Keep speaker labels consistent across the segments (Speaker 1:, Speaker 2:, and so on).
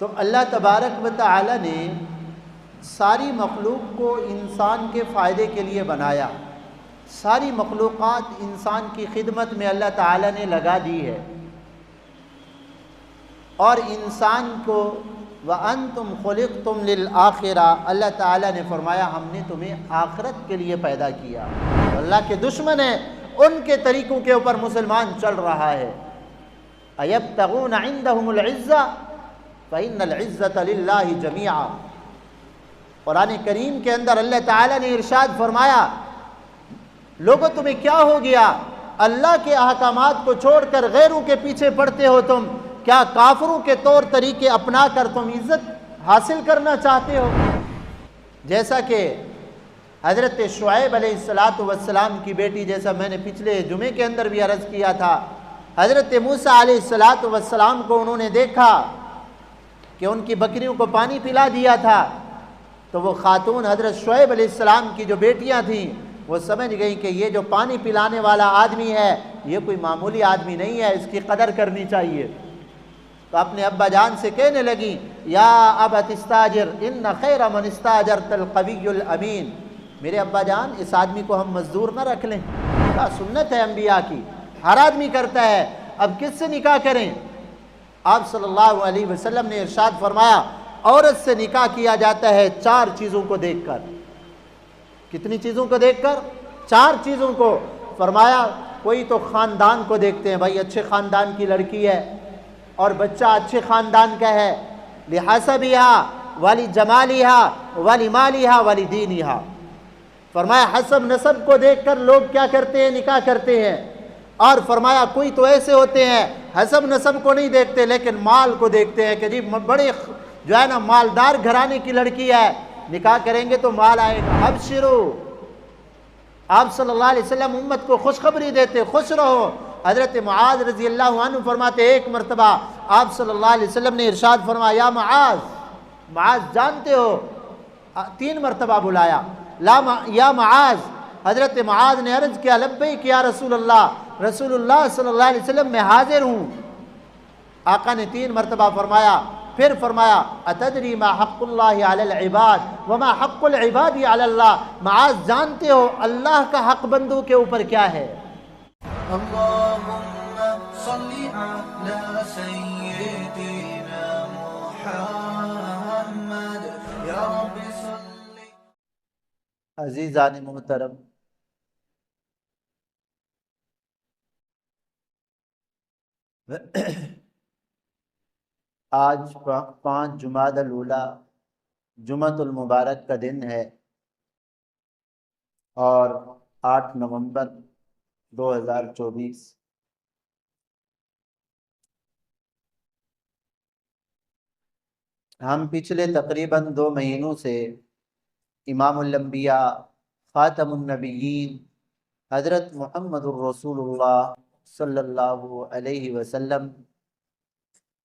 Speaker 1: تو اللہ تبارک و تعالی نے ساری مخلوق کو انسان کے فائدے کے لیے بنایا، ساری مخلوقات انسان کی خدمت میں اللہ تعالی نے لگا دی ہے، اور انسان کو وَأَنْتُمْ خُلِقْتُمْ لِلْآخِرَةِ اللہ تعالیٰ نے فرمایا ہم نے تمہیں آخرت کے لیے پیدا کیا۔ اللہ کے دشمن ہیں، ان کے طریقوں کے اوپر مسلمان چل رہا ہے۔ أَيَبْتَغُونَ عِنْدَهُمُ الْعِزَّةَ فَإِنَّ الْعِزَّةَ لِلَّهِ جَمِيعًا۔ قرآن کریم کے اندر اللہ تعالیٰ نے ارشاد فرمایا لوگوں تمہیں کیا ہو گیا، اللہ کے احکامات کو چھوڑ کر غیروں کے پیچھے پڑتے ہو، تم کیا کافروں کے طور طریقے اپنا کر تم عزت حاصل کرنا چاہتے ہو؟ جیسا کہ حضرت شعیب علیہ السلام کی بیٹی، جیسا میں نے پچھلے جمعے کے اندر بھی عرض کیا تھا، حضرت موسیٰ علیہ السلام کو انہوں نے دیکھا کہ ان کی بکریوں کو پانی پلا دیا تھا، تو وہ خاتون حضرت شعیب علیہ السلام کی جو بیٹیاں تھیں وہ سمجھ گئی کہ یہ جو پانی پلانے والا آدمی ہے یہ کوئی معمولی آدمی نہیں ہے، اس کی قدر کرنی چاہیے۔ تو اپنے ابا جان سے کہنے لگی یا ابت استاجر ان خیر من استاجرت القوی الامین، میرے ابا جان اس آدمی کو ہم مزدور نہ رکھ لیں، کیا سنت ہے انبیاء کی، ہر آدمی کرتا ہے، اب کس سے نکاح کریں؟ آپ صلی اللہ علیہ وسلم نے ارشاد فرمایا عورت سے نکاح کیا جاتا ہے 4 چیزوں کو دیکھ کر۔ کتنی چیزوں کو دیکھ کر؟ 4 چیزوں کو۔ فرمایا کوئی تو خاندان کو دیکھتے ہیں، بھائی اچھے خاندان کی لڑکی ہے اور بچہ اچھے خاندان کا ہے، لحسبها ولجمالها ولمالها ولدینها۔ فرمایا حسب نسب کو دیکھ کر لوگ کیا کرتے ہیں؟ نکاح کرتے ہیں۔ اور فرمایا کوئی تو ایسے ہوتے ہیں حسب نسب کو نہیں دیکھتے لیکن مال کو دیکھتے ہیں کہ جی بڑے جو ہے نا مالدار گھرانے کی لڑکی ہے، نکاح کریں گے تو مال آئے گا۔ ابشروا، آپ صلی اللہ علیہ وسلم امت کو خوشخبری دیتے، خوش رہو۔ حضرت معاذ رضی اللہ عنہ فرماتے ایک مرتبہ آپ صلی اللہ علیہ وسلم نے ارشاد فرمایا یا معاذ، معاذ جانتے ہو، 3 مرتبہ بلایا، یا معاذ۔ حضرت معاذ نے عرض کیا لبیک یا رسول اللہ، رسول اللہ صلی اللہ علیہ وسلم میں حاضر ہوں۔ آقا نے 3 مرتبہ فرمایا، پھر فرمایا اتدری ما حق اللہ علی العباد وما حق العباد علی اللہ، معاذ جانتے ہو اللہ کا حق بندوں کے اوپر کیا ہے؟
Speaker 2: اللہم صلی علی سیدنا محمد یا رب صلی۔
Speaker 1: عزیزان محترم، آج 5 جمادی الاولیٰ جمعۃ المبارک کا دن ہے اور 8 نومبر 2024۔ ہم پچھلے تقریباً 2 مہینوں سے امام الانبیاء خاتم النبیین حضرت محمد الرسول اللہ صلی اللہ علیہ وسلم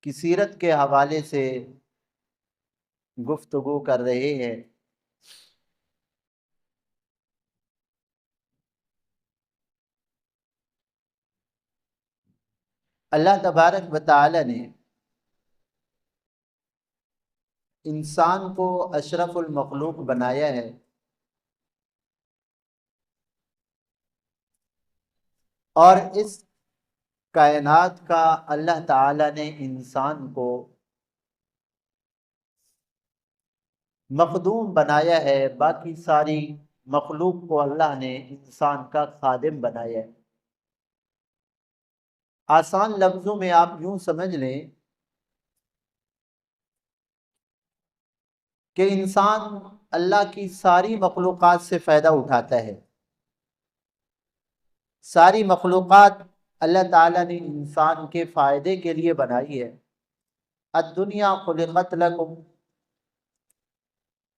Speaker 1: کی سیرت کے حوالے سے گفتگو کر رہے ہیں۔ اللہ تبارک و تعالی نے انسان کو اشرف المخلوق بنایا ہے، اور اس کائنات کا اللہ تعالی نے انسان کو مخدوم بنایا ہے، باقی ساری مخلوق کو اللہ نے انسان کا خادم بنایا ہے۔ آسان لفظوں میں آپ یوں سمجھ لیں کہ انسان اللہ کی ساری مخلوقات سے فائدہ اٹھاتا ہے۔ ساری مخلوقات اللہ تعالیٰ نے انسان کے فائدے کے لیے بنائی ہے۔ الدنیا خلقت لکم،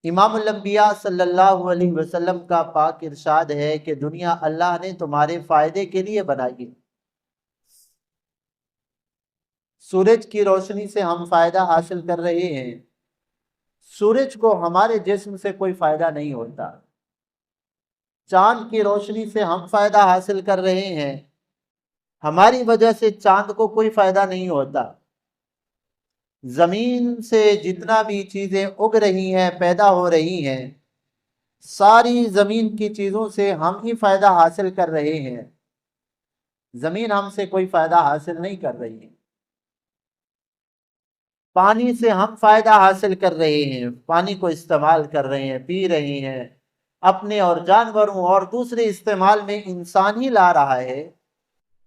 Speaker 1: امام الانبیاء صلی اللہ علیہ وسلم کا پاک ارشاد ہے کہ دنیا اللہ نے تمہارے فائدے کے لیے بنائی ہے۔ سورج کی روشنی سے ہم فائدہ حاصل کر رہے ہیں، سورج کو ہمارے جسم سے کوئی فائدہ نہیں ہوتا۔ چاند کی روشنی سے ہم فائدہ حاصل کر رہے ہیں، ہماری وجہ سے چاند کو کوئی فائدہ نہیں ہوتا۔ زمین سے جتنا بھی چیزیں اگ رہی ہیں، پیدا ہو رہی ہیں، ساری زمین کی چیزوں سے ہم ہی فائدہ حاصل کر رہے ہیں، زمین ہم سے کوئی فائدہ حاصل نہیں کر رہی ہے۔ پانی سے ہم فائدہ حاصل کر رہے ہیں، پانی کو استعمال کر رہے ہیں، پی رہے ہیں، اپنے اور جانوروں اور دوسرے استعمال میں انسان ہی لا رہا ہے۔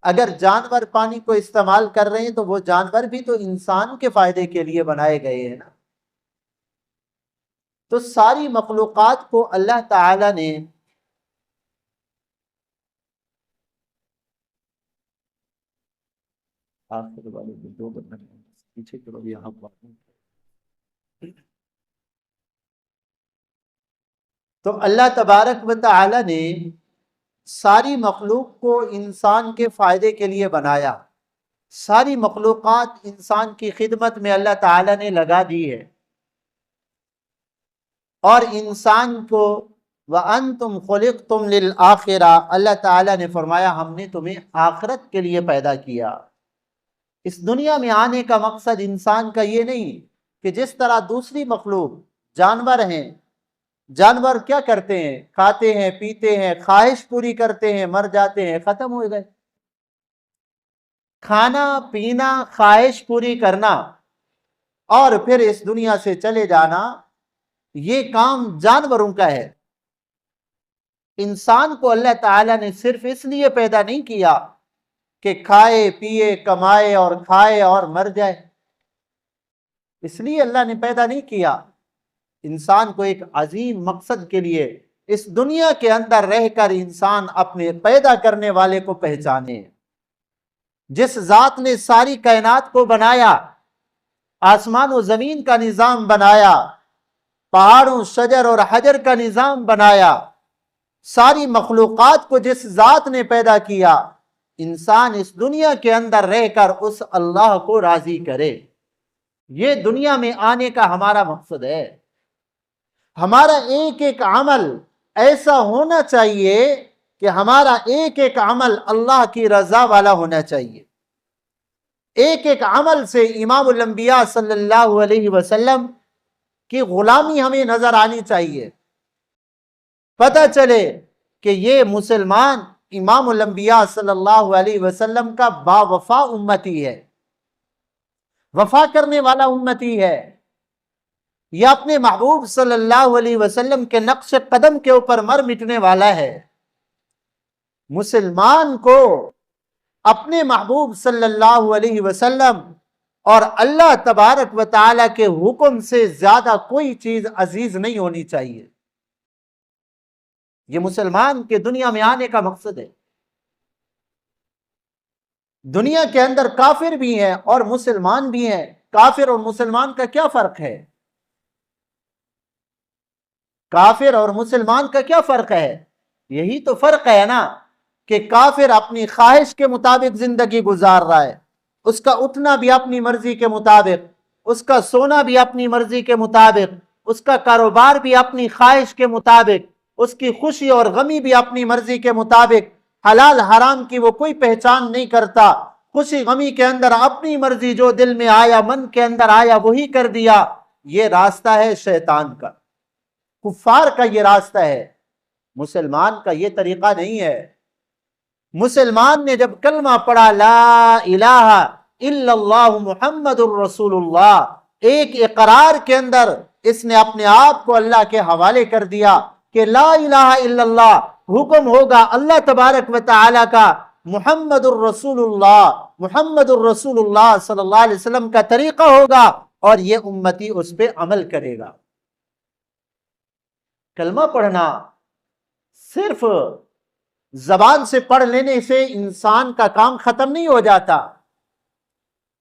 Speaker 1: اگر جانور پانی کو استعمال کر رہے ہیں تو وہ جانور بھی تو انسان کے فائدے کے لیے بنائے گئے ہیں نا۔ تو ساری مخلوقات کو اللہ تعالی نے آخر والے دو پیچھے کرو یہاں تو اللہ تبارک و تعالی نے ساری مخلوق کو انسان کے فائدے کے لیے بنایا، ساری مخلوقات انسان کی خدمت میں اللہ تعالی نے لگا دی ہے، اور انسان کو وَأَنْتُمْ خُلِقْتُمْ لِلْآخِرَةِ اللہ تعالی نے فرمایا ہم نے تمہیں آخرت کے لیے پیدا کیا۔ اس دنیا میں آنے کا مقصد انسان کا یہ نہیں کہ جس طرح دوسری مخلوق جانور ہیں، جانور کیا کرتے ہیں؟ کھاتے ہیں، پیتے ہیں، خواہش پوری کرتے ہیں، مر جاتے ہیں، ختم ہو گئے۔ کھانا پینا، خواہش پوری کرنا اور پھر اس دنیا سے چلے جانا، یہ کام جانوروں کا ہے۔ انسان کو اللہ تعالیٰ نے صرف اس لیے پیدا نہیں کیا کہ کھائے پیے کمائے اور کھائے اور مر جائے، اس لیے اللہ نے پیدا نہیں کیا۔ انسان کو ایک عظیم مقصد کے لیے اس دنیا کے اندر رہ کر انسان اپنے پیدا کرنے والے کو پہچانے۔ جس ذات نے ساری کائنات کو بنایا، آسمان و زمین کا نظام بنایا، پہاڑوں شجر اور حجر کا نظام بنایا، ساری مخلوقات کو جس ذات نے پیدا کیا، انسان اس دنیا کے اندر رہ کر اس اللہ کو راضی کرے۔ یہ دنیا میں آنے کا ہمارا مقصد ہے۔ ہمارا ایک ایک عمل ایسا ہونا چاہیے کہ ہمارا ایک ایک عمل اللہ کی رضا والا ہونا چاہیے۔ ایک ایک عمل سے امام الانبیاء صلی اللہ علیہ وسلم کی غلامی ہمیں نظر آنی چاہیے۔ پتہ چلے کہ یہ مسلمان امام الانبیاء صلی اللہ علیہ وسلم کا با وفا امتی ہے، وفا کرنے والا امتی ہے، یہ اپنے محبوب صلی اللہ علیہ وسلم کے نقش قدم کے اوپر مر مٹنے والا ہے۔ مسلمان کو اپنے محبوب صلی اللہ علیہ وسلم اور اللہ تبارک و تعالی کے حکم سے زیادہ کوئی چیز عزیز نہیں ہونی چاہیے۔ یہ مسلمان کے دنیا میں آنے کا مقصد ہے۔ دنیا کے اندر کافر بھی ہیں اور مسلمان بھی ہیں۔ کافر اور مسلمان کا کیا فرق ہے؟ کافر اور مسلمان کا کیا فرق ہے؟ یہی تو فرق ہے نا کہ کافر اپنی خواہش کے مطابق زندگی گزار رہا ہے، اس کا اٹھنا بھی اپنی مرضی کے مطابق، اس کا سونا بھی اپنی مرضی کے مطابق، اس کا کاروبار بھی اپنی خواہش کے مطابق، اس کی خوشی اور غمی بھی اپنی مرضی کے مطابق، حلال حرام کی وہ کوئی پہچان نہیں کرتا، خوشی غمی کے اندر اپنی مرضی جو دل میں آیا من کے اندر آیا وہی کر دیا۔ یہ راستہ ہے شیطان کا، کفار کا یہ راستہ ہے، مسلمان کا یہ طریقہ نہیں ہے۔ مسلمان نے جب کلمہ پڑھا لا الہ الا اللہ محمد الرسول اللہ، ایک اقرار کے اندر اس نے اپنے آپ کو اللہ کے حوالے کر دیا کہ لا الہ الا اللہ حکم ہوگا اللہ تبارک و تعالی کا، محمد الرسول اللہ، محمد الرسول اللہ صلی اللہ علیہ وسلم کا طریقہ ہوگا اور یہ امتی اس پہ عمل کرے گا۔ کلمہ پڑھنا صرف زبان سے پڑھ لینے سے انسان کا کام ختم نہیں ہو جاتا،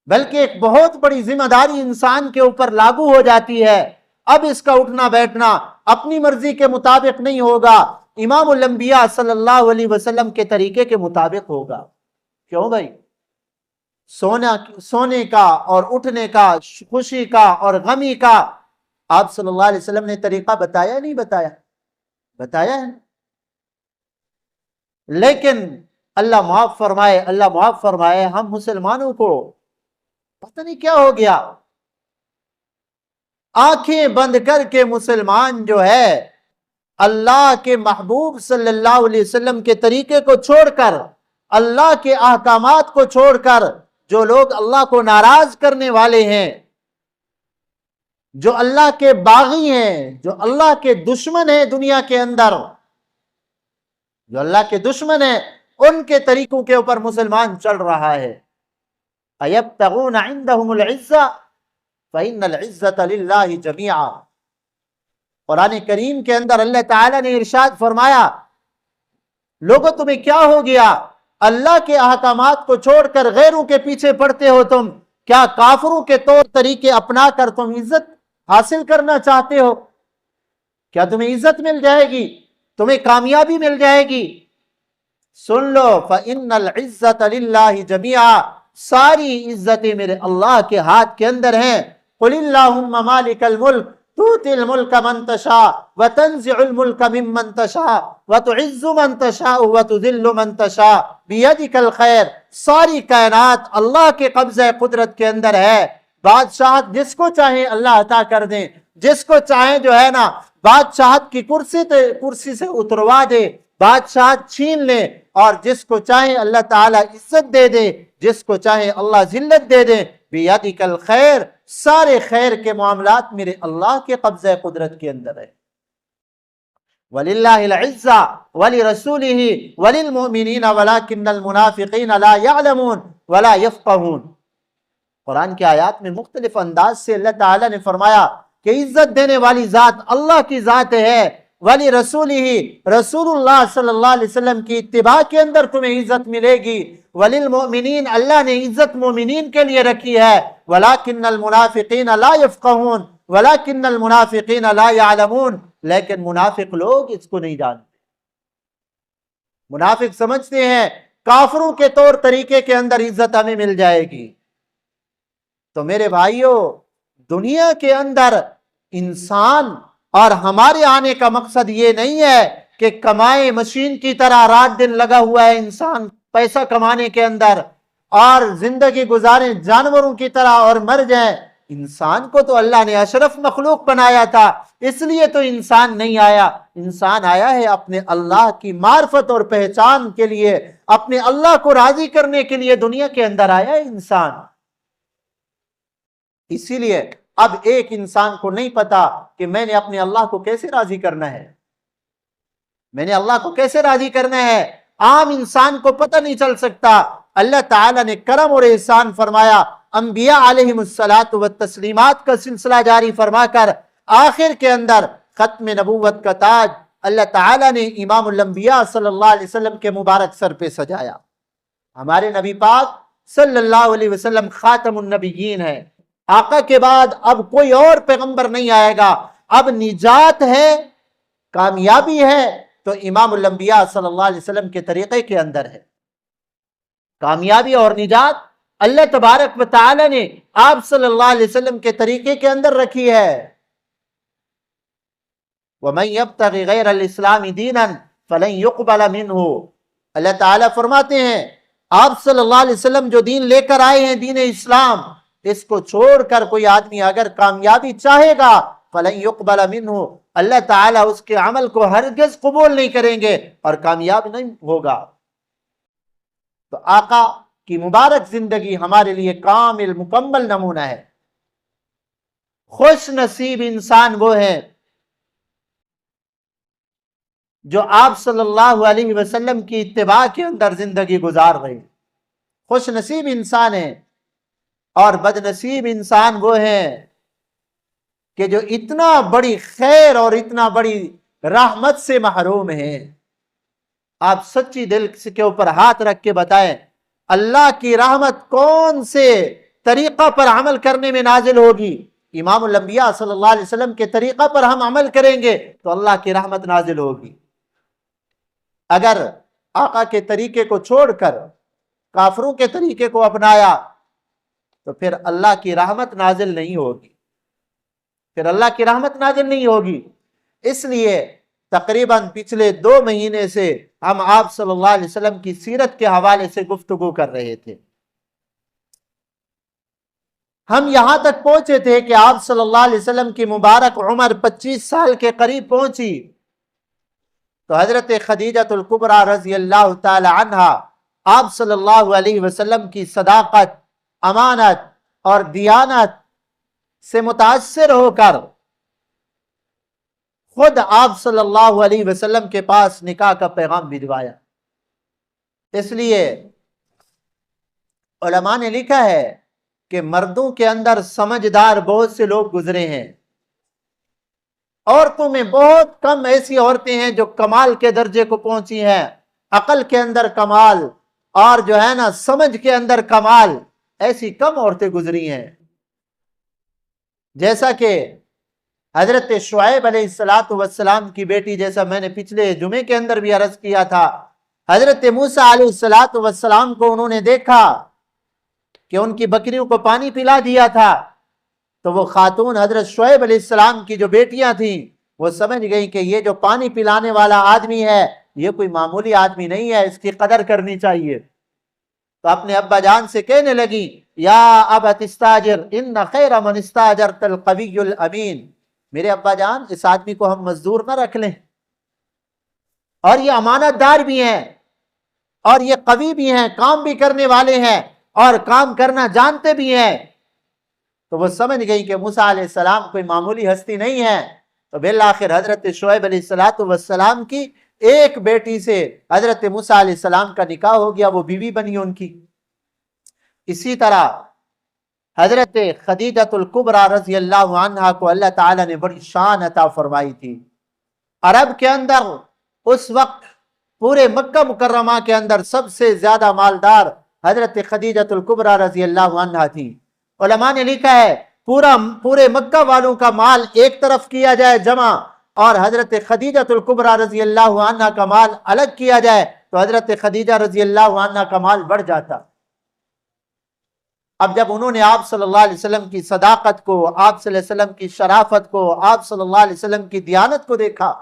Speaker 1: بلکہ ایک بہت بڑی ذمہ داری انسان کے اوپر لاگو ہو جاتی ہے۔ اب اس کا اٹھنا بیٹھنا اپنی مرضی کے مطابق نہیں ہوگا، امام الانبیاء صلی اللہ علیہ وسلم کے طریقے کے مطابق ہوگا۔ کیوں بھائی؟ سونے کا اور اٹھنے کا، خوشی کا اور غمی کا آپ صلی اللہ علیہ وسلم نے طریقہ بتایا نہیں بتایا؟ بتایا ہے۔ لیکن اللہ معاف فرمائے، اللہ معاف فرمائے، ہم مسلمانوں کو پتہ نہیں کیا ہو گیا، آنکھیں بند کر کے مسلمان جو ہے اللہ کے محبوب صلی اللہ علیہ وسلم کے طریقے کو چھوڑ کر، اللہ کے احکامات کو چھوڑ کر، جو لوگ اللہ کو ناراض کرنے والے ہیں، جو اللہ کے باغی ہیں، جو اللہ کے دشمن ہیں دنیا کے اندر، جو اللہ کے دشمن ہیں، ان کے طریقوں کے اوپر مسلمان چل رہا ہے۔ اَيَبْتَغُونَ عِنْدَهُمُ الْعِزَّةَ فَإِنَّ الْعِزَّةَ لِلَّهِ جَمِيعًا۔ قرآن کریم کے اندر اللہ تعالیٰ نے ارشاد فرمایا، لوگوں تمہیں کیا ہو گیا؟ اللہ کے احکامات کو چھوڑ کر غیروں کے پیچھے پڑتے ہو تم؟ کیا کافروں کے طور طریقے اپنا کر تم عزت حاصل کرنا چاہتے ہو؟ کیا تمہیں عزت مل جائے گی؟ تمہیں کامیابی مل جائے گی؟ سن لو، فَإِنَّ الْعِزَّةَ لِلَّهِ جَمِيعًا، ساری عزتیں میرے اللہ کے ہاتھ کے اندر ہیں۔ قُلِ اللَّهُمَّ مَالِكَ الْمُلْكِ تُؤْتِي الْمُلْكَ مَنْ تَشَاءُ وَتَنْزِعُ الْمُلْكَ مِمَّنْ تَشَاءُ وَتُعِزُّ مَنْ تَشَاءُ وَتُذِلُّ مَنْ تَشَاءُ بِيَدِكَ الْخَيْرُ۔ ساری کائنات اللہ کے قبضہ قدرت کے اندر ہے۔ بادشاہت جس کو چاہے اللہ عطا کر دیں، جس کو چاہے جو ہے نا بادشاہت کی کرسی سے اتروا دے، بادشاہت چھین لے، اور جس کو چاہے اللہ تعالیٰ عزت دے دے، جس کو چاہے اللہ ذلت دے دے۔ بیدک الخیر، سارے خیر کے معاملات میرے اللہ کے قبضہ قدرت کے اندر ہے۔ وَلِلَّهِ الْعِزَّةُ وَلِرَسُولِهِ وَلِلْمُؤْمِنِينَ وَلَكِنَّ الْمُنَافِقِينَ لَا يَعْلَمُونَ وَلَا يَفْقَهُونَ۔ قرآن کی آیات میں مختلف انداز سے اللہ تعالیٰ نے فرمایا کہ عزت دینے والی ذات اللہ کی ذات ہے، ولی رسولہ، رسول اللہ صلی اللہ علیہ وسلم کی اتباع کے اندر تمہیں عزت ملے گی، وللمؤمنین، اللہ نے عزت مومنین کے لیے رکھی ہے، ولکن المنافقین لا یفقہون، ولکن المنافقین لا یعلمون، لیکن منافق لوگ اس کو نہیں جانتے۔ منافق سمجھتے ہیں کافروں کے طور طریقے کے اندر عزت ہمیں مل جائے گی۔ تو میرے بھائیوں، دنیا کے اندر انسان اور ہمارے آنے کا مقصد یہ نہیں ہے کہ کمائے مشین کی طرح رات دن لگا ہوا ہے انسان پیسہ کمانے کے اندر، اور زندگی گزاریں جانوروں کی طرح اور مر جائیں۔ انسان کو تو اللہ نے اشرف مخلوق بنایا تھا، اس لیے تو انسان نہیں آیا۔ انسان آیا ہے اپنے اللہ کی معرفت اور پہچان کے لیے، اپنے اللہ کو راضی کرنے کے لیے دنیا کے اندر آیا ہے انسان۔ اسی لیے اب ایک انسان کو نہیں پتا کہ میں نے اپنے اللہ کو کیسے راضی کرنا ہے، میں نے اللہ کو کیسے راضی کرنا ہے، عام انسان کو پتہ نہیں چل سکتا۔ اللہ تعالیٰ نے کرم اور احسان فرمایا، انبیاء علیہم الصلاۃ والتسلیمات کا سلسلہ جاری فرما کر آخر کے اندر ختم نبوت کا تاج اللہ تعالیٰ نے امام الانبیاء صلی اللہ علیہ وسلم کے مبارک سر پہ سجایا۔ ہمارے نبی پاک صلی اللہ علیہ وسلم خاتم النبیین ہے، آقا کے بعد اب کوئی اور پیغمبر نہیں آئے گا۔ اب نجات ہے، کامیابی ہے تو امام الانبیاء صلی اللہ علیہ وسلم کے طریقے کے اندر ہے۔ کامیابی اور نجات اللہ تبارک و تعالی نے آپ صلی اللہ علیہ وسلم کے طریقے کے اندر رکھی ہے۔ وَمَن يَبْتَغِ غَيْرَ الْإِسْلَامِ دِينًا فَلَن يُقْبَلَ مِنْهُ۔ اللہ تعالیٰ فرماتے ہیں آپ صلی اللہ علیہ وسلم جو دین لے کر آئے ہیں، دین اسلام، اس کو چھوڑ کر کوئی آدمی اگر کامیابی چاہے گا فَلَن يُقْبَلَ مِنْهُ، اللہ تعالیٰ اس کے عمل کو ہرگز قبول نہیں کریں گے اور کامیاب نہیں ہوگا۔ تو آقا کی مبارک زندگی ہمارے لیے کامل مکمل نمونہ ہے۔ خوش نصیب انسان وہ ہے جو آپ صلی اللہ علیہ وسلم کی اتباع کے اندر زندگی گزار رہے ہیں، خوش نصیب انسان ہے۔ اور بد نصیب انسان وہ ہے کہ جو اتنا بڑی خیر اور اتنا بڑی رحمت سے محروم ہے۔ آپ سچی دل کے اوپر ہاتھ رکھ کے بتائیں، اللہ کی رحمت کون سے طریقہ پر عمل کرنے میں نازل ہوگی؟ امام الانبیاء صلی اللہ علیہ وسلم کے طریقہ پر ہم عمل کریں گے تو اللہ کی رحمت نازل ہوگی۔ اگر آقا کے طریقے کو چھوڑ کر کافروں کے طریقے کو اپنایا تو پھر اللہ کی رحمت نازل نہیں ہوگی، پھر اللہ کی رحمت نازل نہیں ہوگی۔ اس لیے تقریباً پچھلے 2 مہینے سے ہم آپ صلی اللہ علیہ وسلم کی سیرت کے حوالے سے گفتگو کر رہے تھے۔ ہم یہاں تک پہنچے تھے کہ آپ صلی اللہ علیہ وسلم کی مبارک عمر 25 سال کے قریب پہنچی تو حضرت خدیجہ الکبریٰ رضی اللہ تعالی عنہا آپ صلی اللہ علیہ وسلم کی صداقت، امانت اور دیانت سے متاثر ہو کر خود آپ صلی اللہ علیہ وسلم کے پاس نکاح کا پیغام بھجوایا۔ اس لیے علماء نے لکھا ہے کہ مردوں کے اندر سمجھدار بہت سے لوگ گزرے ہیں، عورتوں میں بہت کم ایسی عورتیں ہیں جو کمال کے درجے کو پہنچی ہیں، عقل کے اندر کمال اور جو ہے نا سمجھ کے اندر کمال، ایسی کم عورتیں گزری ہیں۔ جیسا کہ حضرت شعیب علیہ السلام کی بیٹی، جیسا میں نے پچھلے جمعے کے اندر بھی عرض کیا تھا، حضرت موسیٰ علیہ السلام کو انہوں نے دیکھا کہ ان کی بکریوں کو پانی پلا دیا تھا، تو وہ خاتون حضرت شعیب علیہ السلام کی جو بیٹیاں تھیں وہ سمجھ گئیں کہ یہ جو پانی پلانے والا آدمی ہے یہ کوئی معمولی آدمی نہیں ہے، اس کی قدر کرنی چاہیے۔ تو اپنے ابا جان سے کہنے لگی، یا ابت استاجر ان خیر من استاجرت القوی الامین، میرے ابا جان اس آدمی کو ہم مزدور نہ رکھ لیں، اور یہ امانت دار بھی ہیں اور یہ قوی بھی ہیں، کام بھی کرنے والے ہیں اور کام کرنا جانتے بھی ہیں۔ تو وہ سمجھ گئی کہ موسیٰ علیہ السلام کوئی معمولی ہستی نہیں ہے۔ تو بالآخر حضرت شعیب علیہ السلام کی ایک بیٹی سے حضرت موسیٰ علیہ السلام کا نکاح ہو گیا، وہ بیوی بنی ان کی۔ اسی طرح حضرت خدیجہ الکبریٰ رضی اللہ عنہا کو اللہ تعالیٰ نے بڑی شان عطا فرمائی تھی۔ عرب کے اندر اس وقت پورے مکہ مکرمہ کے اندر سب سے زیادہ مالدار حضرت خدیجہ الکبریٰ رضی اللہ عنہا تھی۔ علماء نے لکھا ہے پورے مکہ والوں کا مال ایک طرف کیا جائے جمع اور حضرت خدیجہ الکبریٰ رضی اللہ عنہا کا مال الگ کیا جائے تو حضرت خدیجہ رضی اللہ عنہا کا مال بڑھ جاتا۔ اب جب انہوں نے آپ صلی اللہ علیہ وسلم کی صداقت کو، آپ صلی اللہ علیہ وسلم کی شرافت کو، آپ صلی اللہ علیہ وسلم کی دیانت کو دیکھا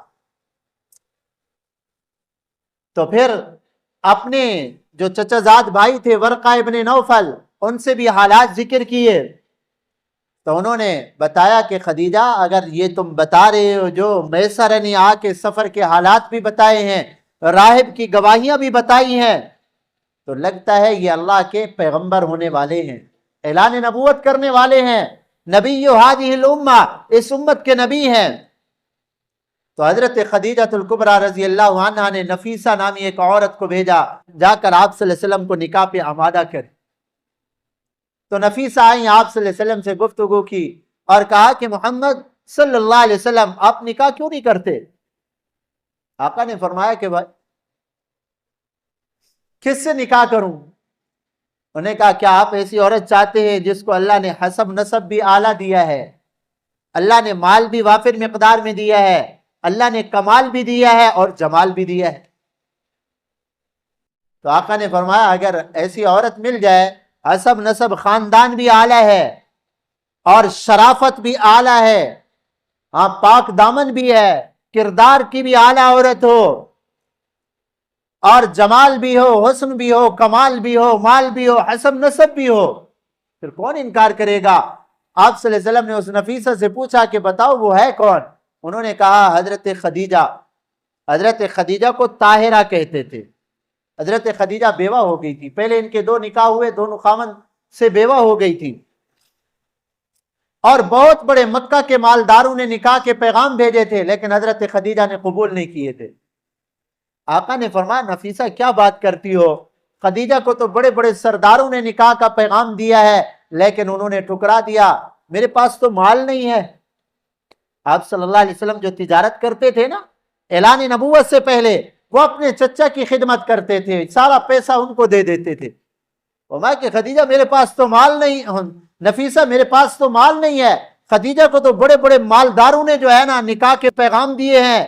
Speaker 1: تو پھر اپنے جو چچا زاد بھائی تھے ورقہ ابن نوفل، ان سے بھی حالات ذکر کیے تو انہوں نے بتایا کہ خدیجہ اگر یہ تم بتا رہے ہو، جو میسر نے آ کے سفر کے حالات بھی بتائے ہیں، راہب کی گواہیاں بھی بتائی ہیں، تو لگتا ہے یہ اللہ کے پیغمبر ہونے والے ہیں، اعلان نبوت کرنے والے ہیں، نبی ہذہ الامہ، اس امت کے نبی ہیں۔ تو حضرت خدیجہ الکبریٰ رضی اللہ عنہا نے نفیسہ نامی ایک عورت کو بھیجا، جا کر آپ صلی اللہ علیہ وسلم کو نکاح پہ آمادہ کرے۔ تو نفیسہ آئیں، آپ صلی اللہ علیہ وسلم سے گفتگو کی اور کہا کہ محمد صلی اللہ علیہ وسلم آپ نکاح کیوں نہیں کرتے؟ آقا نے فرمایا کہ بھائی کس سے نکاح کروں؟ انہوں نے کہا کیا آپ ایسی عورت چاہتے ہیں جس کو اللہ نے حسب نسب بھی اعلیٰ دیا ہے، اللہ نے مال بھی وافر مقدار میں دیا ہے، اللہ نے کمال بھی دیا ہے اور جمال بھی دیا ہے؟ تو آقا نے فرمایا اگر ایسی عورت مل جائے، حسب نسب خاندان بھی اعلیٰ ہے اور شرافت بھی اعلیٰ ہے، ہاں پاک دامن بھی ہے، کردار کی بھی اعلیٰ عورت ہو اور جمال بھی ہو، حسن بھی ہو، کمال بھی ہو، مال بھی ہو، حسب نسب بھی ہو، پھر کون انکار کرے گا؟ آپ صلی اللہ علیہ وسلم نے اس نفیسہ سے پوچھا کہ بتاؤ وہ ہے کون؟ انہوں نے کہا حضرت خدیجہ۔ حضرت خدیجہ کو طاہرہ کہتے تھے۔ حضرت خدیجہ بیوہ ہو گئی تھی، پہلے ان کے 2 نکاح ہوئے، دونوں خاوند سے بیوہ ہو گئی تھی، اور بہت بڑے مکہ کے مالداروں نے نکاح کے پیغام بھیجے تھے لیکن حضرت خدیجہ نے قبول نہیں کیے تھے۔ آقا نے فرمایا نفیسہ کیا بات کرتی ہو، خدیجہ کو تو بڑے بڑے سرداروں نے نکاح کا پیغام دیا ہے لیکن انہوں نے ٹھکرا دیا، میرے پاس تو مال نہیں ہے۔ آپ صلی اللہ علیہ وسلم جو تجارت کرتے تھے نا اعلان نبوت سے پہلے، وہ اپنے چچا کی خدمت کرتے تھے، سارا پیسہ ان کو دے دیتے تھے۔ فرمایا کہ خدیجہ میرے پاس تو مال نہیں، نفیسہ میرے پاس تو مال نہیں ہے، خدیجہ کو تو بڑے بڑے مالداروں نے جو ہے نا نکاح کے پیغام دیے ہیں،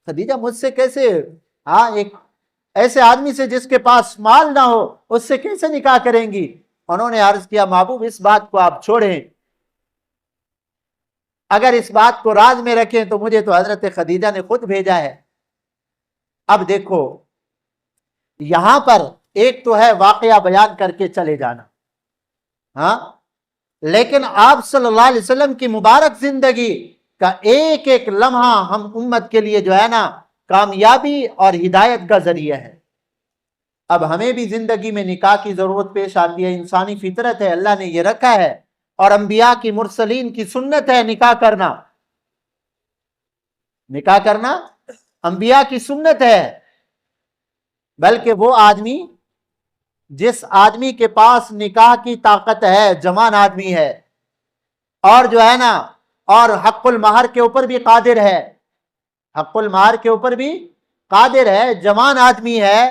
Speaker 1: خدیجہ مجھ سے کیسے، ایک ایسے آدمی سے جس کے پاس مال نہ ہو اس سے کیسے نکاح کریں گی؟ انہوں نے عرض کیا محبوب اس بات کو آپ چھوڑیں، اگر اس بات کو راز میں رکھیں تو مجھے تو حضرت خدیجہ نے خود بھیجا ہے۔ اب دیکھو یہاں پر ایک تو ہے واقعہ بیان کر کے چلے جانا، لیکن آپ صلی اللہ علیہ وسلم کی مبارک زندگی کا ایک ایک لمحہ ہم امت کے لیے جو ہے نا کامیابی اور ہدایت کا ذریعہ ہے۔ اب ہمیں بھی زندگی میں نکاح کی ضرورت پیش آتی ہے، انسانی فطرت ہے، اللہ نے یہ رکھا ہے، اور انبیاء کی مرسلین کی سنت ہے نکاح کرنا۔ نکاح کرنا انبیاء کی سنت ہے، بلکہ وہ آدمی جس آدمی کے پاس نکاح کی طاقت ہے، جوان آدمی ہے، اور جو ہے نا اور حق المہر کے اوپر بھی قادر ہے، حق المہر کے اوپر بھی قادر ہے، جوان آدمی ہے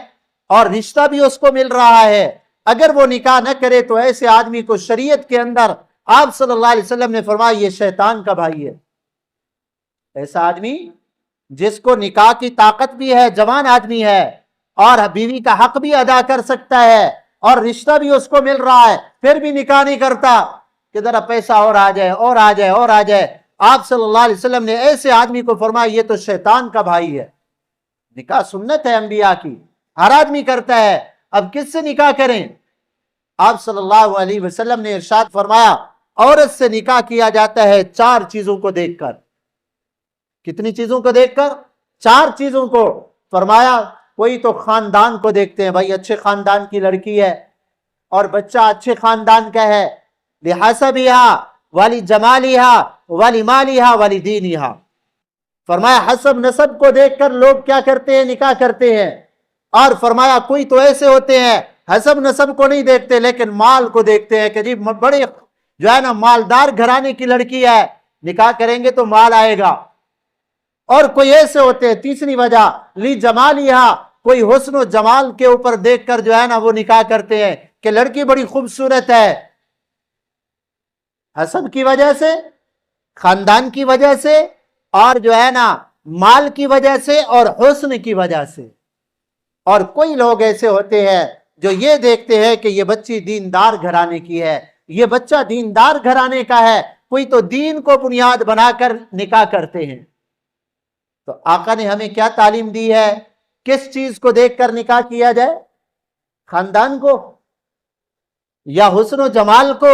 Speaker 1: اور رشتہ بھی اس کو مل رہا ہے، اگر وہ نکاح نہ کرے تو ایسے آدمی کو شریعت کے اندر آپ صلی اللہ علیہ وسلم نے فرمایا یہ شیطان کا بھائی ہے۔ ایسا آدمی جس کو نکاح کی طاقت بھی ہے، جوان آدمی ہے اور بیوی کا حق بھی ادا کر سکتا ہے اور رشتہ بھی اس کو مل رہا ہے، پھر بھی نکاح نہیں کرتا کہ ذرا پیسہ اور آ جائے اور آ جائے اور آ جائے، آپ صلی اللہ علیہ وسلم نے ایسے آدمی کو فرمایا یہ تو شیطان کا بھائی ہے۔ نکاح سنت ہے انبیاء کی، ہر آدمی کرتا ہے، اب کس سے نکاح کریں؟ آپ صلی اللہ علیہ وسلم نے ارشاد فرمایا عورت سے نکاح کیا جاتا ہے 4 چیزوں کو دیکھ کر۔ کتنی چیزوں کو دیکھ کر؟ 4 چیزوں کو۔ فرمایا کوئی تو خاندان کو دیکھتے ہیں، بھائی اچھے خاندان کی لڑکی ہے اور بچہ اچھے خاندان کا ہے، لحسبها ولجمالها ولمالها ولدینها۔ فرمایا حسب نسب کو دیکھ کر لوگ کیا کرتے ہیں؟ نکاح کرتے ہیں۔ اور فرمایا کوئی تو ایسے ہوتے ہیں حسب نسب کو نہیں دیکھتے لیکن مال کو دیکھتے ہیں کہ جی بڑے جو ہے نا مالدار گھرانے کی لڑکی ہے، نکاح کریں گے تو مال آئے گا۔ اور کوئی ایسے ہوتے ہیں، تیسری وجہ لی جمالیہا، کوئی حسن و جمال کے اوپر دیکھ کر جو ہے نا وہ نکاح کرتے ہیں کہ لڑکی بڑی خوبصورت ہے، حسب کی وجہ سے، خاندان کی وجہ سے، اور جو ہے نا مال کی وجہ سے اور حسن کی وجہ سے۔ اور کوئی لوگ ایسے ہوتے ہیں جو یہ دیکھتے ہیں کہ یہ بچی دیندار گھرانے کی ہے، یہ بچہ دیندار گھرانے کا ہے، کوئی تو دین کو بنیاد بنا کر نکاح کرتے ہیں۔ تو آقا نے ہمیں کیا تعلیم دی ہے؟ کس چیز کو دیکھ کر نکاح کیا جائے؟ خاندان کو یا حسن و جمال کو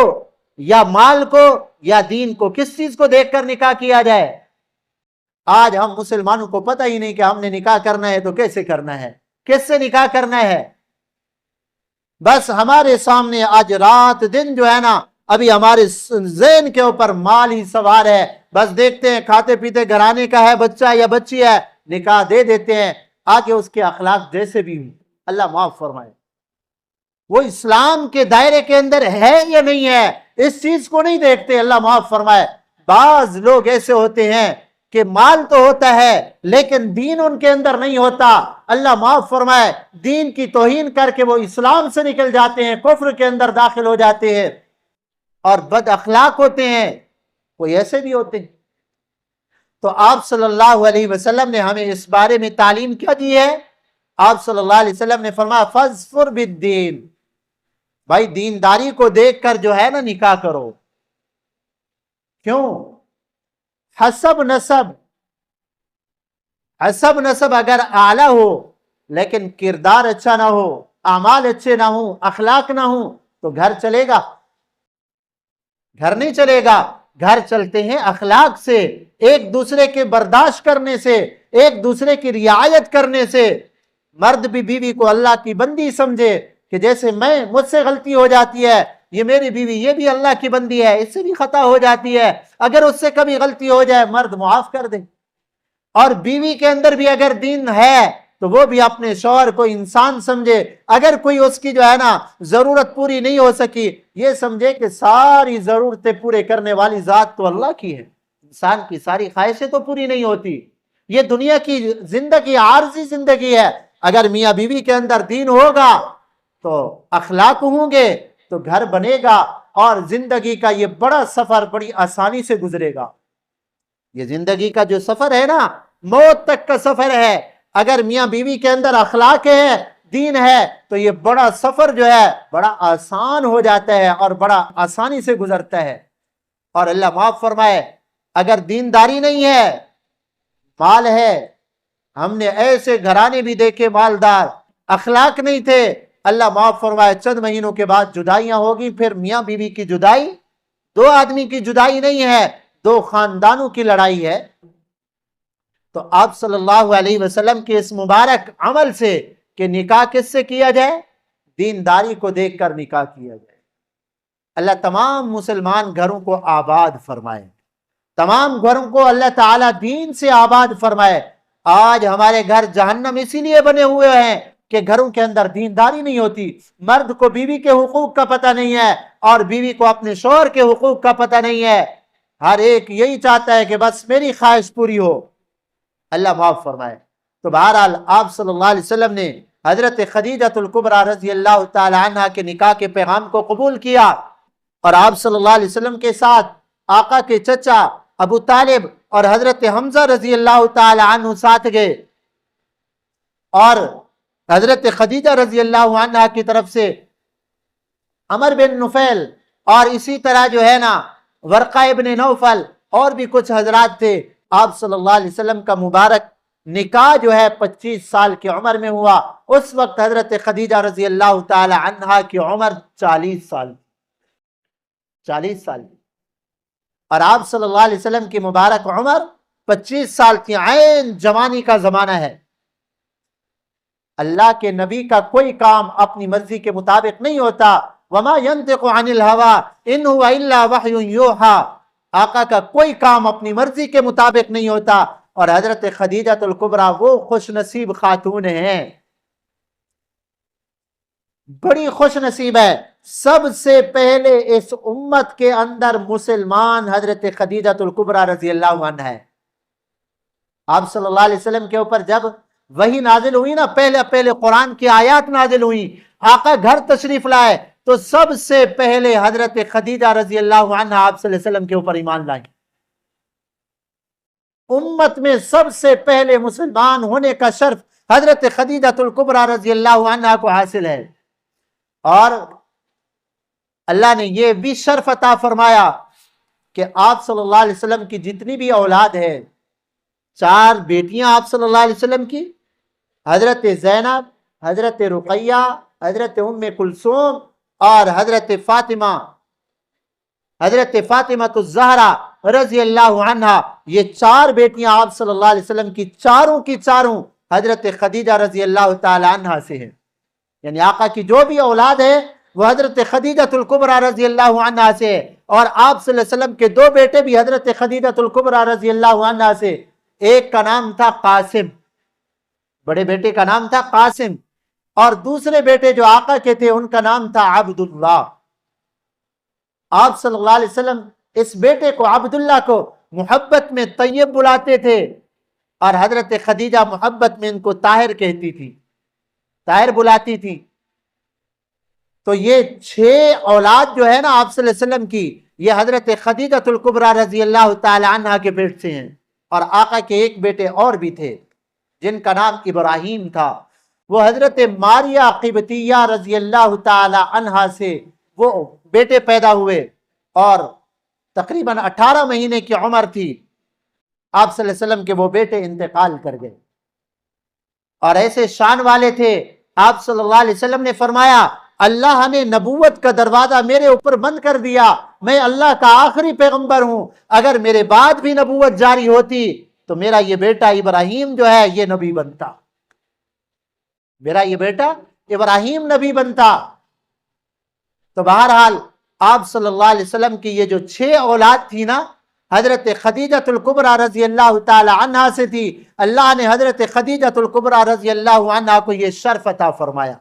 Speaker 1: یا مال کو یا دین کو؟ کس چیز کو دیکھ کر نکاح کیا جائے؟ آج ہم مسلمانوں کو پتہ ہی نہیں کہ ہم نے نکاح کرنا ہے تو کیسے کرنا ہے، کس سے نکاح کرنا ہے۔ بس ہمارے سامنے آج رات دن جو ہے نا ابھی ہمارے ذہن کے اوپر مال ہی سوار ہے، بس دیکھتے ہیں کھاتے پیتے گھرانے کا ہے بچہ یا بچی ہے، نکاح دے دیتے ہیں، آگے اس کے اخلاق جیسے بھی ہوں اللہ معاف فرمائے، وہ اسلام کے دائرے کے اندر ہے یا نہیں ہے اس چیز کو نہیں دیکھتے، اللہ معاف فرمائے۔ بعض لوگ ایسے ہوتے ہیں کہ مال تو ہوتا ہے لیکن دین ان کے اندر نہیں ہوتا، اللہ معاف فرمائے، دین کی توہین کر کے وہ اسلام سے نکل جاتے ہیں، کفر کے اندر داخل ہو جاتے ہیں اور بد اخلاق ہوتے ہیں، کوئی ایسے بھی ہوتے ہیں۔ تو آپ صلی اللہ علیہ وسلم نے ہمیں اس بارے میں تعلیم کیا دی ہے؟ آپ صلی اللہ علیہ وسلم نے فرمایا فاظفر بالدین، بھائی دینداری کو دیکھ کر جو ہے نا نکاح کرو۔ کیوں؟ حسب نسب اگر اعلیٰ ہو لیکن کردار اچھا نہ ہو، اعمال اچھے نہ ہوں، اخلاق نہ ہوں تو گھر چلے گا؟ گھر نہیں چلے گا۔ گھر چلتے ہیں اخلاق سے، ایک دوسرے کے برداشت کرنے سے، ایک دوسرے کی رعایت کرنے سے۔ مرد بھی بیوی کو اللہ کی بندی سمجھے کہ جیسے مجھ سے غلطی ہو جاتی ہے، یہ میری بیوی یہ بھی اللہ کی بندی ہے، اس سے بھی خطا ہو جاتی ہے، اگر اس سے کبھی غلطی ہو جائے مرد معاف کر دے۔ اور بیوی کے اندر بھی اگر دین ہے تو وہ بھی اپنے شوہر کو انسان سمجھے، اگر کوئی اس کی جو ہے نا ضرورت پوری نہیں ہو سکی یہ سمجھے کہ ساری ضرورتیں پورے کرنے والی ذات تو اللہ کی ہے، انسان کی ساری خواہشیں تو پوری نہیں ہوتی۔ یہ دنیا کی زندگی عارضی زندگی ہے، اگر میاں بیوی کے اندر دین ہوگا تو اخلاق ہوں گے تو گھر بنے گا اور زندگی کا یہ بڑا سفر بڑی آسانی سے گزرے گا۔ یہ زندگی کا جو سفر ہے نا موت تک کا سفر ہے، اگر میاں بیوی کے اندر اخلاق ہے، دین ہے تو یہ بڑا سفر جو ہے بڑا آسان ہو جاتا ہے اور بڑا آسانی سے گزرتا ہے۔ اور اللہ معاف فرمائے اگر دینداری نہیں ہے، مال ہے، ہم نے ایسے گھرانے بھی دیکھے مالدار اخلاق نہیں تھے، اللہ معاف فرمائے چند مہینوں کے بعد جدائیاں ہوگی، پھر میاں بیوی کی جدائی دو آدمی کی جدائی نہیں ہے، دو خاندانوں کی لڑائی ہے۔ تو آپ صلی اللہ علیہ وسلم کے اس مبارک عمل سے کہ نکاح کس سے کیا جائے؟ دینداری کو دیکھ کر نکاح کیا جائے۔ اللہ تمام مسلمان گھروں کو آباد فرمائے، تمام گھروں کو اللہ تعالیٰ دین سے آباد فرمائے۔ آج ہمارے گھر جہنم اسی لیے بنے ہوئے ہیں کہ گھروں کے اندر دینداری نہیں ہوتی، مرد کو بیوی کے حقوق کا پتہ نہیں ہے اور بیوی کو اپنے شوہر کے حقوق کا پتہ نہیں ہے۔ ہر ایک یہی چاہتا ہے کہ بس میری خواہش پوری ہو۔ اللہ معاف فرمائے۔ تو بہرحال آپ صلی اللہ علیہ وسلم نے حضرت خدیجہ الکبریٰ رضی اللہ تعالی عنہ کے نکاح کے پیغام کو قبول کیا، اور آپ صلی اللہ علیہ وسلم کے ساتھ آقا کے چچا ابو طالب اور حضرت حمزہ رضی اللہ تعالی عنہ ساتھ گئے، اور حضرت خدیجہ رضی اللہ عنہ کی طرف سے عمر بن نفیل اور اسی طرح جو ہے نا ورقہ ابن نوفل اور بھی کچھ حضرات تھے۔ آپ صلی اللہ علیہ وسلم کا مبارک نکاح جو ہے 25 سال کی عمر میں ہوا۔ اس وقت حضرت خدیجہ رضی اللہ تعالی عنہا کی عمر 40 سال، 40 سال، اور آپ صلی اللہ علیہ وسلم کی مبارک عمر 25 سال کی، عین جوانی کا زمانہ ہے۔ اللہ کے نبی کا کوئی کام اپنی مرضی کے مطابق نہیں ہوتا۔ وما ينطق عن الهوى ان هو الا وحی یوحى، آقا کا کوئی کام اپنی مرضی کے مطابق نہیں ہوتا۔ اور حضرت خدیجہ الکبریٰ وہ خوش نصیب خاتون ہیں، بڑی خوش نصیب ہے۔ سب سے پہلے اس امت کے اندر مسلمان حضرت خدیجہ الکبریٰ رضی اللہ عنہ ہے۔ آپ صلی اللہ علیہ وسلم کے اوپر جب وحی نازل ہوئی نا، پہلے قرآن کی آیات نازل ہوئی، آقا گھر تشریف لائے، تو سب سے پہلے حضرت خدیجہ رضی اللہ عنہ آپ صلی اللہ علیہ وسلم کے اوپر ایمان لائیں۔ امت میں سب سے پہلے مسلمان ہونے کا شرف حضرت خدیجہ الکبریٰ رضی اللہ عنہ کو حاصل ہے۔ اور اللہ نے یہ بھی شرف عطا فرمایا کہ آپ صلی اللہ علیہ وسلم کی جتنی بھی اولاد ہے، 4 بیٹیاں آپ صلی اللہ علیہ وسلم کی، حضرت زینب، حضرت رقیہ، حضرت ام کلثوم اور حضرت فاطمہ الزہرا رضی اللہ عنہا، یہ 4 بیٹیاں آپ صلی اللہ علیہ وسلم کی چاروں حضرت خدیجہ رضی اللہ تعالی عنہا سے ہیں۔ یعنی آقا کی جو بھی اولاد ہے وہ حضرت خدیجہ الکبریٰ رضی اللہ عنہا سے ہے، اور آپ صلی اللہ علیہ وسلم کے 2 بیٹے بھی حضرت خدیجہ الکبریٰ رضی اللہ عنہا سے۔ ایک کا نام تھا قاسم، بڑے بیٹے کا نام تھا قاسم، اور دوسرے بیٹے جو آقا کے تھے ان کا نام تھا عبداللہ۔ آپ صلی اللہ علیہ وسلم اس بیٹے کو عبداللہ کو محبت میں طیب بلاتے تھے، اور حضرت خدیجہ محبت میں ان کو طاہر کہتی تھی، طاہر بلاتی تھی۔ تو یہ 6 اولاد جو ہے نا آپ صلی اللہ علیہ وسلم کی، یہ حضرت خدیجہ الکبریٰ رضی اللہ تعالی عنہ کے بیٹے سے ہیں۔ اور آقا کے ایک بیٹے اور بھی تھے جن کا نام ابراہیم تھا، وہ حضرت ماریہ قبطیہ رضی اللہ تعالی عنہا سے وہ بیٹے پیدا ہوئے، اور تقریباً 18 مہینے کی عمر تھی آپ صلی اللہ علیہ وسلم کے وہ بیٹے انتقال کر گئے۔ اور ایسے شان والے تھے، آپ صلی اللہ علیہ وسلم نے فرمایا اللہ نے نبوت کا دروازہ میرے اوپر بند کر دیا، میں اللہ کا آخری پیغمبر ہوں، اگر میرے بعد بھی نبوت جاری ہوتی تو میرا یہ بیٹا ابراہیم جو ہے یہ نبی بنتا، میرا یہ بیٹا ابراہیم نبی بنتا۔ تو بہرحال آپ صلی اللہ علیہ وسلم کی یہ جو 6 اولاد تھی نا، حضرت خدیجہ الکبریٰ رضی اللہ تعالی عنہا سے تھی۔ اللہ نے حضرت خدیجہ الکبریٰ رضی اللہ عنہا کو یہ شرف عطا فرمایا۔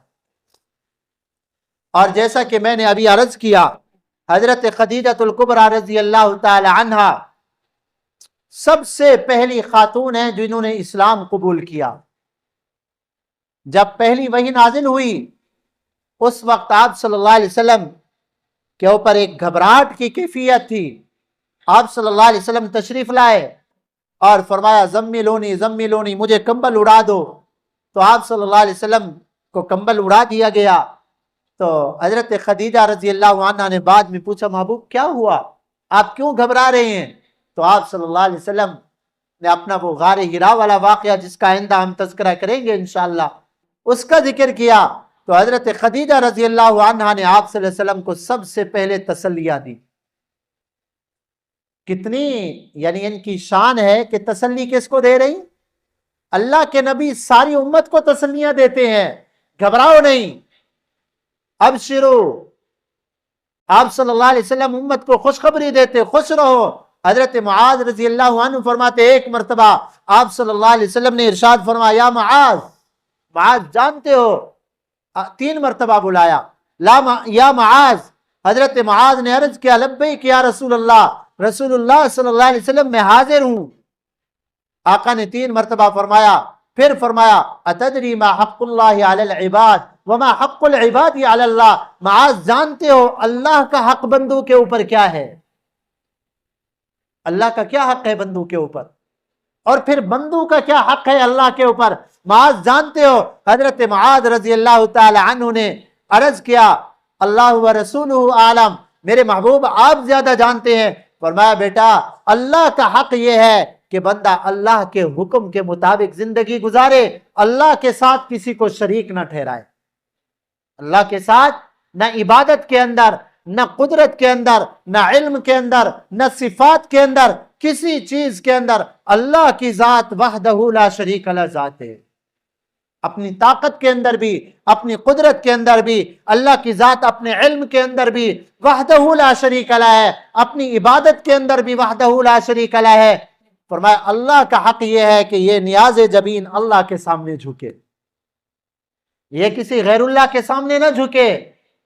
Speaker 1: اور جیسا کہ میں نے ابھی عرض کیا، حضرت خدیجہ الکبریٰ رضی اللہ تعالی عنہا سب سے پہلی خاتون ہیں جنہوں نے اسلام قبول کیا۔ جب پہلی وحی نازل ہوئی اس وقت آپ صلی اللہ علیہ وسلم کے اوپر ایک گھبراہٹ کی کیفیت تھی۔ آپ صلی اللہ علیہ وسلم تشریف لائے اور فرمایا زملونی زملونی، مجھے کمبل اڑا دو۔ تو آپ صلی اللہ علیہ وسلم کو کمبل اڑا دیا گیا۔ تو حضرت خدیجہ رضی اللہ عنہ نے بعد میں پوچھا محبوب کیا ہوا، آپ کیوں گھبرا رہے ہیں؟ تو آپ صلی اللہ علیہ وسلم نے اپنا وہ غار حرا والا واقعہ جس کا آئندہ ہم تذکرہ کریں گے انشاءاللہ اس کا ذکر کیا۔ تو حضرت خدیجہ رضی اللہ عنہ نے آپ صلی اللہ علیہ وسلم کو سب سے پہلے تسلیہ دی، کتنی یعنی ان کی شان ہے کہ تسلی کس کو دے رہی؟ اللہ کے نبی ساری امت کو تسلیاں دیتے ہیں، گھبراؤ نہیں، ابشرو۔ آپ صلی اللہ علیہ وسلم امت کو خوشخبری دیتے، خوش رہو۔ حضرت معاذ رضی اللہ عنہ فرماتے ایک مرتبہ آپ صلی اللہ علیہ وسلم نے ارشاد فرمایا، یا معاذ، معاذ جانتے ہو، 3 مرتبہ بلایا، یا معاذ۔ حضرت معاذ نے عرض کیا، لبیک یا رسول اللہ، رسول اللہ صلی اللہ علیہ وسلم میں حاضر ہوں۔ آقا نے 3 مرتبہ فرمایا، پھر فرمایا، اتدری ما حق اللہ علی العباد وما حق العباد علی اللہ، معاذ جانتے ہو اللہ کا حق بندوں کے اوپر کیا ہے؟ اللہ کا کیا حق ہے بندوں کے اوپر، اور پھر بندوں کا کیا حق ہے اللہ کے اوپر؟ معاذ جانتے ہو؟ حضرت معاذ رضی اللہ تعالی عنہ نے عرض کیا، اللہ و رسولہ عالم، میرے محبوب آپ زیادہ جانتے ہیں۔ فرمایا، بیٹا اللہ کا حق یہ ہے کہ بندہ اللہ کے حکم کے مطابق زندگی گزارے، اللہ کے ساتھ کسی کو شریک نہ ٹھہرائے، اللہ کے ساتھ نہ عبادت کے اندر، نہ قدرت کے اندر، نہ علم کے اندر، نہ صفات کے اندر، کسی چیز کے اندر اللہ کی ذات وحدہ لا شریک لہ ذات ہے۔ اپنی طاقت کے اندر بھی، اپنی قدرت کے اندر بھی اللہ کی ذات، اپنے علم کے اندر بھی وحدہ لا شریک لہ ہے، اپنی عبادت کے اندر بھی وحدہ لا شریک لہ ہے۔ فرمایا اللہ کا حق یہ ہے کہ یہ نیاز جبین اللہ کے سامنے جھکے، یہ کسی غیر اللہ کے سامنے نہ جھکے۔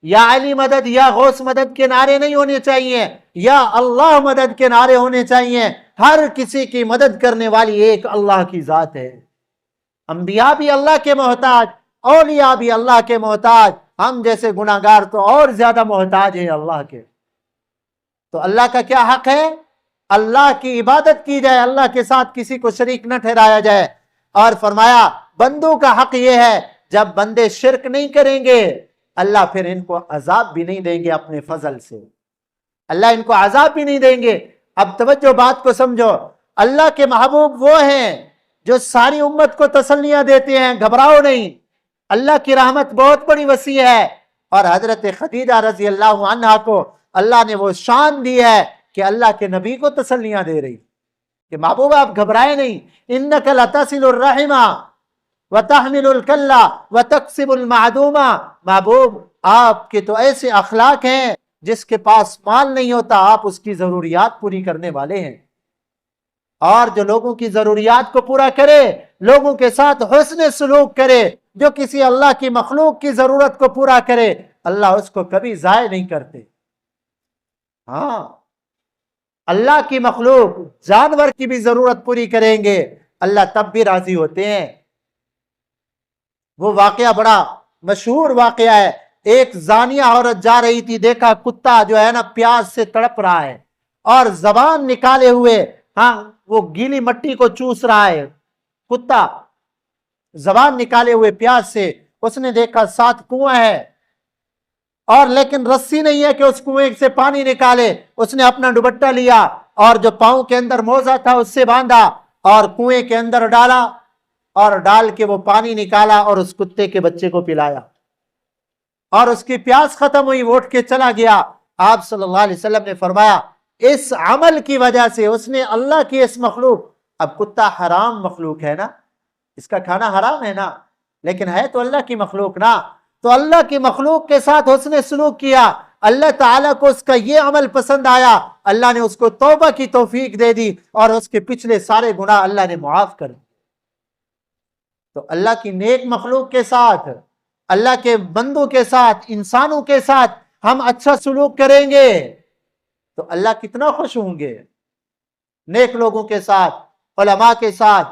Speaker 1: یا علی مدد، یا غوث مدد کے نعرے نہیں ہونے چاہیے، یا اللہ مدد کے نعرے ہونے چاہیے۔ ہر کسی کی مدد کرنے والی ایک اللہ کی ذات ہے۔ انبیاء بھی اللہ کے محتاج، اولیاء بھی اللہ کے محتاج، ہم جیسے گناہگار تو اور زیادہ محتاج ہیں اللہ کے۔ تو اللہ کا کیا حق ہے؟ اللہ کی عبادت کی جائے، اللہ کے ساتھ کسی کو شریک نہ ٹھہرایا جائے۔ اور فرمایا بندوں کا حق یہ ہے، جب بندے شرک نہیں کریں گے اللہ پھر ان کو عذاب بھی نہیں دیں گے اپنے فضل سے، اللہ ان کو عذاب بھی نہیں دیں گے۔ اب توجہ بات کو سمجھو، اللہ کے محبوب وہ ہیں جو ساری امت کو تسلیاں دیتے ہیں، گھبراؤ نہیں، اللہ کی رحمت بہت بڑی وسیع ہے۔ اور حضرت خدیجہ رضی اللہ عنہا کو اللہ نے وہ شان دی ہے کہ اللہ کے نبی کو تسلیاں دے رہی کہ محبوب آپ گھبرائے نہیں، انک لتصل الرحم وتحمل الکلہ وتکسب المعدومہ، محبوب آپ کے تو ایسے اخلاق ہیں، جس کے پاس مال نہیں ہوتا آپ اس کی ضروریات پوری کرنے والے ہیں، اور جو لوگوں کی ضروریات کو پورا کرے، لوگوں کے ساتھ حسن سلوک کرے، جو کسی اللہ کی مخلوق کی ضرورت کو پورا کرے، اللہ اس کو کبھی ضائع نہیں کرتے۔ ہاں، اللہ کی مخلوق جانور کی بھی ضرورت پوری کریں گے اللہ تب بھی راضی ہوتے ہیں۔ وہ واقعہ بڑا مشہور واقعہ ہے، ایک زانیہ عورت جا رہی تھی، دیکھا کتا جو ہے نا پیاس سے تڑپ رہا ہے اور زبان نکالے ہوئے وہ گیلی مٹی کو چوس رہا ہے، کتا زبان نکالے ہوئے پیاس سے۔ اس نے دیکھا ساتھ کنواں ہے اور لیکن رسی نہیں ہے کہ اس کنویں سے پانی نکالے، اس نے اپنا دوپٹہ لیا اور جو پاؤں کے اندر موزہ تھا اس سے باندھا اور کنویں کے اندر ڈالا اور ڈال کے وہ پانی نکالا اور اس کتے کے بچے کو پلایا اور اس کی پیاس ختم ہوئی، وہ اٹھ کے چلا گیا۔ آپ صلی اللہ علیہ وسلم نے فرمایا اس عمل کی وجہ سے اس نے اللہ کی اس مخلوق، اب کتا حرام مخلوق ہے نا، اس کا کھانا حرام ہے نا، لیکن ہے تو اللہ کی مخلوق نا، تو اللہ کی مخلوق کے ساتھ اس نے سلوک کیا، اللہ تعالیٰ کو اس کا یہ عمل پسند آیا، اللہ نے اس کو توبہ کی توفیق دے دی اور اس کے پچھلے سارے گناہ اللہ نے معاف کر دی۔ تو اللہ کی نیک مخلوق کے ساتھ، اللہ کے بندوں کے ساتھ، انسانوں کے ساتھ ہم اچھا سلوک کریں گے تو اللہ کتنا خوش ہوں گے۔ نیک لوگوں کے ساتھ، علماء کے ساتھ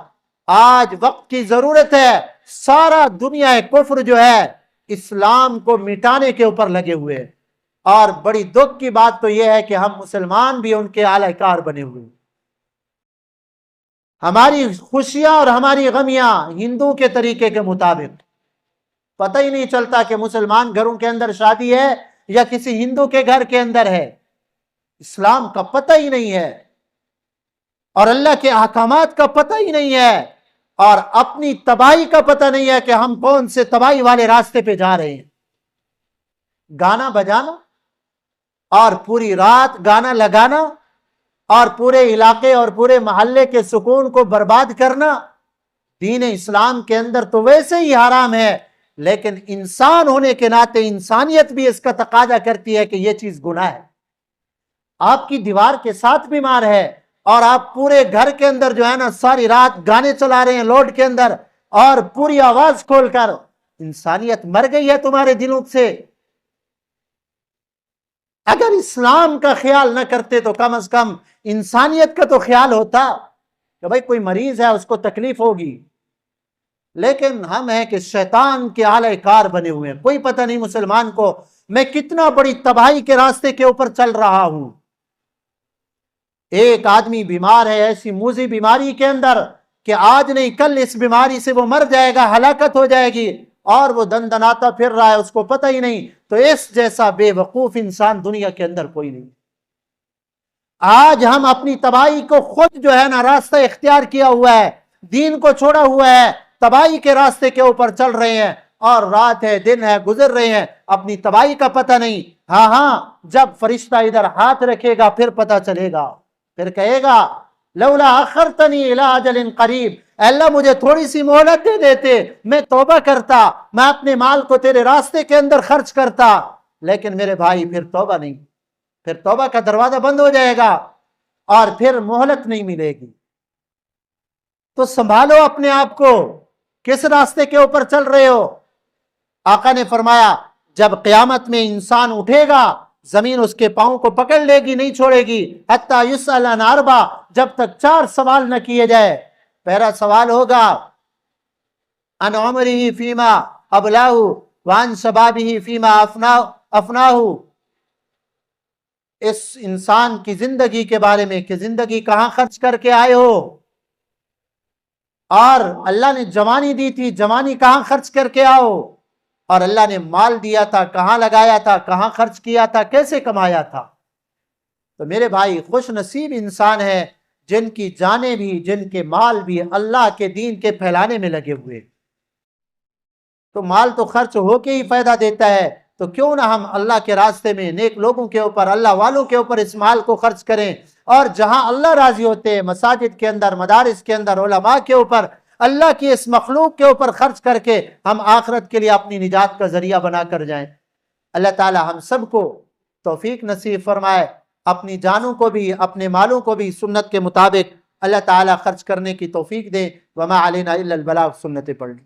Speaker 1: آج وقت کی ضرورت ہے، سارا دنیا کفر جو ہے اسلام کو مٹانے کے اوپر لگے ہوئے، اور بڑی دکھ کی بات تو یہ ہے کہ ہم مسلمان بھی ان کے اعلی کار بنے ہوئے، ہماری خوشیاں اور ہماری غمیاں ہندو کے طریقے کے مطابق، پتہ ہی نہیں چلتا کہ مسلمان گھروں کے اندر شادی ہے یا کسی ہندو کے گھر کے اندر ہے، اسلام کا پتہ ہی نہیں ہے اور اللہ کے احکامات کا پتہ ہی نہیں ہے، اور اپنی تباہی کا پتہ نہیں ہے کہ ہم کون سے تباہی والے راستے پہ جا رہے ہیں۔ گانا بجانا اور پوری رات گانا لگانا اور پورے علاقے اور پورے محلے کے سکون کو برباد کرنا دین اسلام کے اندر تو ویسے ہی حرام ہے، لیکن انسان ہونے کے ناطے انسانیت بھی اس کا تقاضا کرتی ہے کہ یہ چیز گناہ ہے۔ آپ کی دیوار کے ساتھ بیمار ہے اور آپ پورے گھر کے اندر جو ہے نا ساری رات گانے چلا رہے ہیں لوڈ کے اندر اور پوری آواز کھول کر، انسانیت مر گئی ہے تمہارے دلوں سے۔ اگر اسلام کا خیال نہ کرتے تو کم از کم انسانیت کا تو خیال ہوتا کہ بھائی کوئی مریض ہے اس کو تکلیف ہوگی، لیکن ہم ہیں کہ شیطان کے آلہ کار بنے ہوئے ہیں۔ کوئی پتہ نہیں مسلمان کو میں کتنا بڑی تباہی کے راستے کے اوپر چل رہا ہوں۔ ایک آدمی بیمار ہے ایسی موذی بیماری کے اندر کہ آج نہیں کل اس بیماری سے وہ مر جائے گا، ہلاکت ہو جائے گی، اور وہ دندناتا پھر رہا ہے، اس کو پتہ ہی نہیں۔ تو اس جیسا بے وقوف انسان دنیا کے اندر کوئی نہیں۔ آج ہم اپنی تباہی کو خود جو ہے نا راستہ اختیار کیا ہوا ہے، دین کو چھوڑا ہوا ہے، تباہی کے راستے کے اوپر چل رہے ہیں، اور رات ہے دن ہے گزر رہے ہیں، اپنی تباہی کا پتہ نہیں۔ ہاں جب فرشتہ ادھر ہاتھ رکھے گا پھر پتہ چلے گا، پھر کہے گا لولا اخرتنی الی اجل قریب، اے اللہ مجھے تھوڑی سی مہلت دے دیتے، میں توبہ کرتا، میں اپنے مال کو تیرے راستے کے اندر خرچ کرتا۔ لیکن میرے بھائی پھر توبہ نہیں، پھر توبہ کا دروازہ بند ہو جائے گا اور پھر مہلت نہیں ملے گی۔ تو سنبھالو اپنے آپ کو، کس راستے کے اوپر چل رہے ہو؟ آقا نے فرمایا جب قیامت میں انسان اٹھے گا زمین اس کے پاؤں کو پکڑ لے گی، نہیں چھوڑے گی، حتی یسأل عن اربع، جب تک 4 سوال نہ کیے جائے۔ پہلا سوال ہوگا عن عمرہ فیما ابلاہ وعن شبابہ فیما افناہ، اس انسان کی زندگی کے بارے میں کہ زندگی کہاں خرچ کر کے آئے ہو، اور اللہ نے جوانی دی تھی، جوانی کہاں خرچ کر کے آؤ، اور اللہ نے مال دیا تھا کہاں لگایا تھا، کہاں خرچ کیا تھا، کیسے کمایا تھا۔ تو میرے بھائی خوش نصیب انسان ہے جن کی جانیں بھی، جن کے مال بھی اللہ کے دین کے پھیلانے میں لگے ہوئے۔ تو مال تو خرچ ہو کے ہی فائدہ دیتا ہے، تو کیوں نہ ہم اللہ کے راستے میں نیک لوگوں کے اوپر، اللہ والوں کے اوپر اس مال کو خرچ کریں، اور جہاں اللہ راضی ہوتے ہیں مساجد کے اندر، مدارس کے اندر، علماء کے اوپر، اللہ کی اس مخلوق کے اوپر خرچ کر کے ہم آخرت کے لیے اپنی نجات کا ذریعہ بنا کر جائیں۔ اللہ تعالی ہم سب کو توفیق نصیب فرمائے، اپنی جانوں کو بھی اپنے مالوں کو بھی سنت کے مطابق اللہ تعالی خرچ کرنے کی توفیق دے۔ وما علینا الا البلاغ، سنتیں پڑھ لیں۔